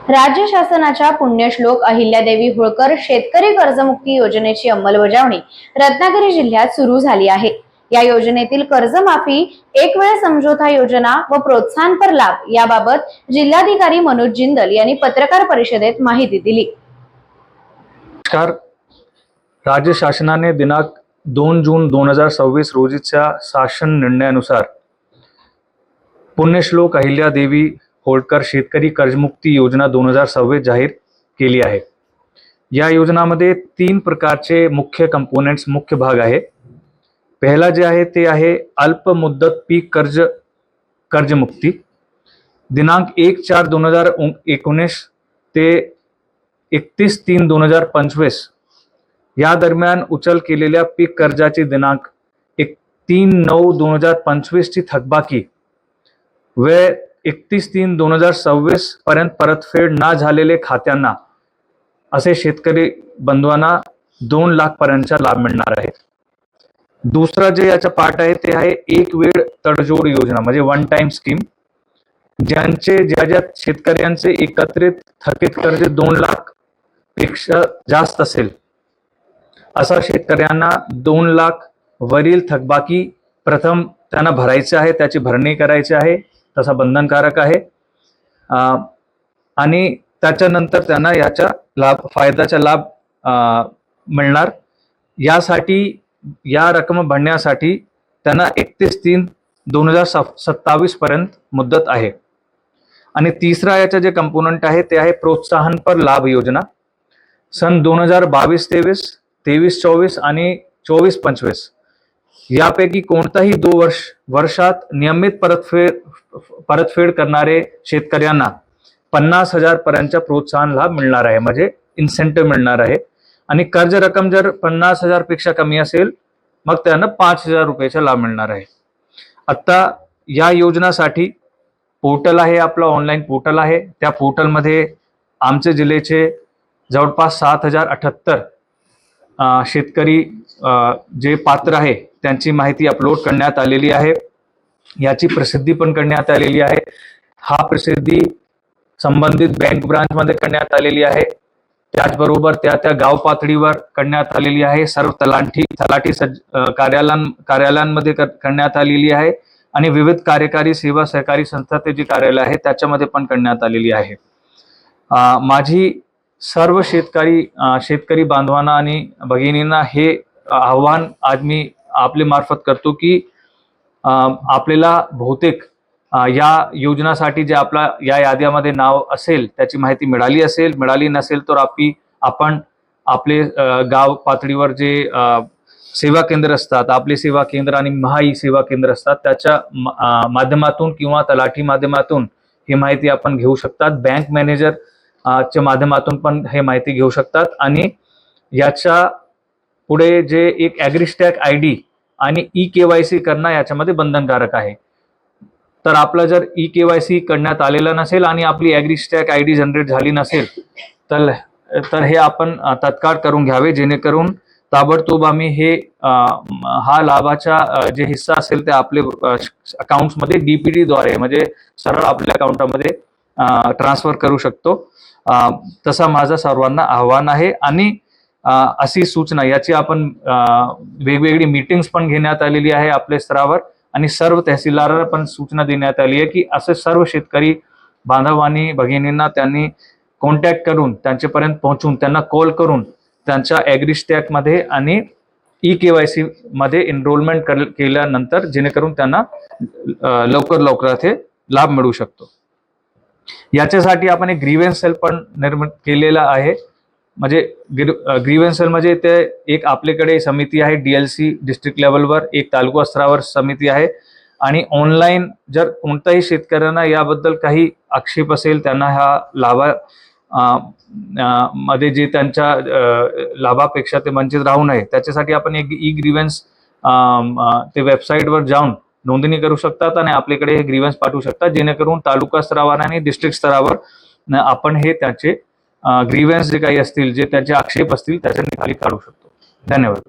राज्य शासनाच्या पुण्यश्लोक अहिल्यादेवी होळकर शेतकरी कर्जमुक्ती योजनेची अंमलबजावणी रत्नागिरी जिल्ह्यात सुरू झाली आहे। या योजनेतील कर्जमाफी, एक वेळ समझोता योजना व प्रोत्साहनपर लाभ याबाबत जिल्हाधिकारी मनोज जिंदल यांनी पत्रकार परिषदेत माहिती दिली। राज्य शासनाने दिनांक 2 जून 2026 रोजीच्या शासन निर्णयानुसार पुण्यश्लोक अहिल्यादेवी होळकर शेतकरी कर्जमुक्ती योजना 2026 जाहीर केली आहे। या योजनामध्ये 3 प्रकारचे मुख्य कंपोनेंट्स, मुख्य भाग आहे। पहिला जे आहे ते आहे अल्प मुदत पीक कर्जमुक्ती। दिनांक 1/4/2019 ते 31/3/2025 या दरम्यान उचल केलेल्या पीक कर्जाची दिनांक 3/9/2025 ची थकबाकी व 31/3/2026 पर्यंत परतफेड न झालेले खात्यांना असे शेतकरी बंधवांना 2 लाख पर्यंतचा लाभ मिळणार आहे। दुसरा जे याचा पार्ट आहे ते आहे एक वेळ तडजोड योजना, म्हणजे वन टाइम स्कीम। ज्या शेतकऱ्यांचे एकत्रित थकीत कर्ज 2 लाख पेक्षा जास्त असेल अशा शेतकऱ्यांना 2 लाख वरील थकबाकी प्रथम त्यांना भरायचे आहे, त्याची भरणी करायची आहे, तसा बंधनकारक आहे। आणि त्याच्यानंतर त्यांना याचा फायद्याचा लाभ मिळणार। यासाठी या रक्कम भरण्यासाठी त्यांना 31/3/2027 पर्यंत मुदत आहे। आणि तिसरा याचा जे कंपोनेंट आहे ते आहे प्रोत्साहनपर लाभ योजना। सन 2022-23, 23-24 आणि 24-25 यापैकी कोणताही 2 वर्षात नियमित परतफेड करणारे शेतकऱ्यांना 50,000 पर्यंतचा प्रोत्साहन लाभ मिळणार आहे, म्हणजे इन्सेंटिव्ह मिळणार आहे। आणि कर्ज रक्कम जर 50,000 पेक्षा कमी असेल मग त्यांना 5,000 रुपयाचा लाभ मिळणार आहे। आता या योजनासाठी पोर्टल आहे, आपला ऑनलाईन पोर्टल आहे। त्या पोर्टलमध्ये आमचे जिल्ह्याचे जवळपास 7,078 शेतकरी जे पात्र आहे त्यांची माहिती अपलोड करण्यात आलेली आहे। याची प्रसिद्धी पण करण्यात आलेली आहे। हा प्रसिद्धी संबंधित बँक ब्रांच मध्ये करण्यात आलेली आहे, त्याचबरोबर त्या गाव पातळीवर करण्यात आलेली आहे, सर्व तलाठी कार्यालयांमध्ये करण्यात आलेली आहे आणि विविध कार्यकारी सेवा सहकारी संस्थांचे जे कार्यालय आहे त्याच्यामध्ये पण करण्यात आलेली आहे। माझी सर्व शेतकरी बांधवांना आणि भगिनींना हे आव्हान आज मी आपल्या मार्फत करतो की आपल्याला बहुतेक या योजनासाठी जे आपला या याद्यामध्ये नाव असेल त्याची माहिती मिळाली नसेल तर आपण आपले गाव पातळीवर जे सेवा केंद्र असतात, आपले सेवा केंद्र आणि महाई सेवा केंद्र असतात त्याच्या माध्यमातून किंवा तलाठी माध्यमातून ही माहिती आपण घेऊ शकतात। बँक मॅनेजर च्या माध्यमातून पण हे माहिती घेऊ शकतात। आणि याच्या पुढे जे एक ॲग्रीस्टॅक आयडी आणि ई-केवायसी करणं याच्यामध्ये बंधनकारक आहे। तर आपला जर ई-केवायसी करण्यात आलेला नसेल आणि आपली ॲग्रीस्टॅक आयडी जनरेट झाली नसेल तर हे आपण तत्काळ करून घ्यावे, जेणेकरून ताबडतोब आम्ही हा लाभाचा जे हिस्सा असेल ते आपले अकाउंट्समध्ये डीपीडी द्वारे म्हणजे सरळ आपल्या अकाउंटामध्ये ट्रान्सफर करू शकतो। तसा माझा सर्वांना आव्हान आहे। आणि अशी सूचना याची आपण वेगवेगळी मीटिंग्स पण घेण्यात आलेली आहे आपल्या स्तरावर आणि सर्व तहसीलदारांना पण सूचना देण्यात आली आहे की असे सर्व शेतकरी बांधवांनी भगिनींना त्यांनी कॉन्टॅक्ट करून त्यांच्यापर्यंत पोहोचून त्यांना कॉल करून त्यांच्या ॲग्रीस्टॅक मध्ये आणि ई-केवायसी मध्ये एनरोलमेंट केल्यानंतर जेणेकरून त्यांना लवकरात हे लाभ मिळू शकतो। याच्यासाठी आपण एक ग्रीव्हन्स सेल पण निर्मित केलेला आहे। म्हणजे ग्रीव्हन्स सेल म्हणजे ते एक आपल्याकडे समिती आहे, डीएलसी डिस्ट्रिक्ट लेवलवर, एक तालुका स्तरावर समिती आहे। आणि ऑनलाईन जर कोणत्याही शेतकऱ्यांना याबद्दल काही आक्षेप असेल, त्यांना हा लाभा मध्ये जे त्यांच्या लाभापेक्षा ते वंचित राहू नये त्याच्यासाठी आपण एक ई ग्रीव्हन्स ते वेबसाईटवर जाऊन नोंदणी करू शकतात आणि आपल्याकडे हे ग्रीव्हन्स पाठवू शकतात, जेणेकरून तालुका स्तरावर आणि डिस्ट्रिक्ट स्तरावर आपण हे त्याचे ग्रीव्हन्स जे काही असतील, जे त्यांचे आक्षेप असतील त्याच्या निकाली काढू शकतो। धन्यवाद।